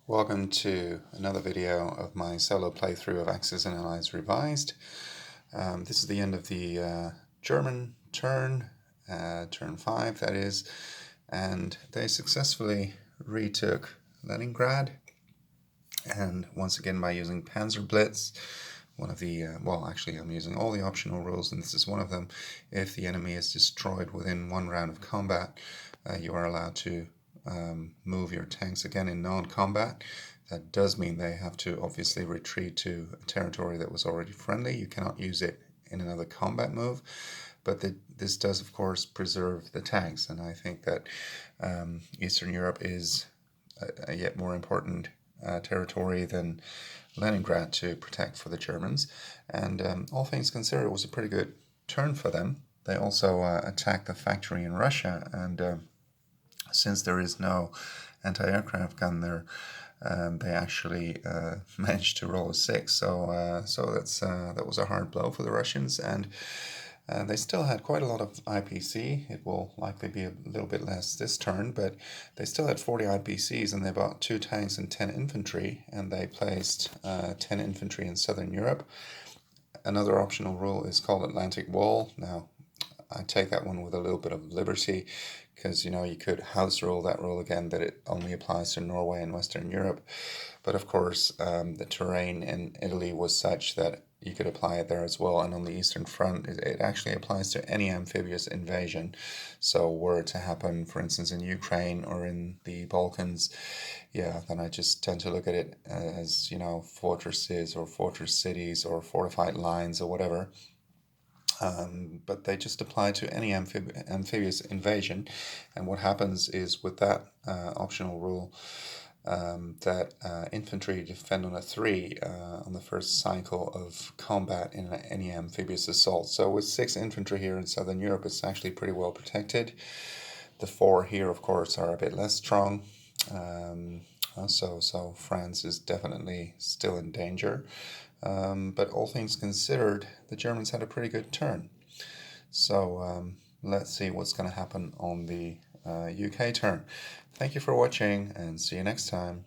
Welcome to another video of my solo playthrough of Axis and Allies Revised. This is the end of the German turn, turn 5 that is, and they successfully retook Leningrad, and once again by using Panzer Blitz, one of the, actually I'm using all the optional rules and this is one of them. If the enemy is destroyed within one round of combat, you are allowed to move your tanks again in non-combat. That does mean they have to obviously retreat to a territory that was already friendly. You cannot use it in another combat move, but this does of course preserve the tanks, and I think that Eastern Europe is a yet more important territory than Leningrad to protect for the Germans, and all things considered, it was a pretty good turn for them. They also attacked the factory in Russia, and since there is no anti-aircraft gun there, they actually managed to roll a 6. So that was a hard blow for the Russians, and they still had quite a lot of IPC. It will likely be a little bit less this turn, but they still had 40 IPCs, and they bought 2 tanks and 10 infantry, and they placed 10 infantry in southern Europe. Another optional rule is called Atlantic Wall. Now, I take that one with a little bit of liberty, because you could house rule that rule again, that it only applies to Norway and Western Europe. But of course, the terrain in Italy was such that you could apply it there as well. And on the Eastern Front, it actually applies to any amphibious invasion. So were it to happen, for instance, in Ukraine or in the Balkans, then I just tend to look at it as, fortresses or fortress cities or fortified lines or whatever. But they just apply to any amphibious invasion. And what happens is, with that optional rule, that infantry defend on a 3 on the first cycle of combat in any amphibious assault. So with 6 infantry here in southern Europe, it's actually pretty well protected. The 4 here, of course, are a bit less strong. So France is definitely still in danger. But all things considered, the Germans had a pretty good turn. So let's see what's going to happen on the UK turn. Thank you for watching, and see you next time.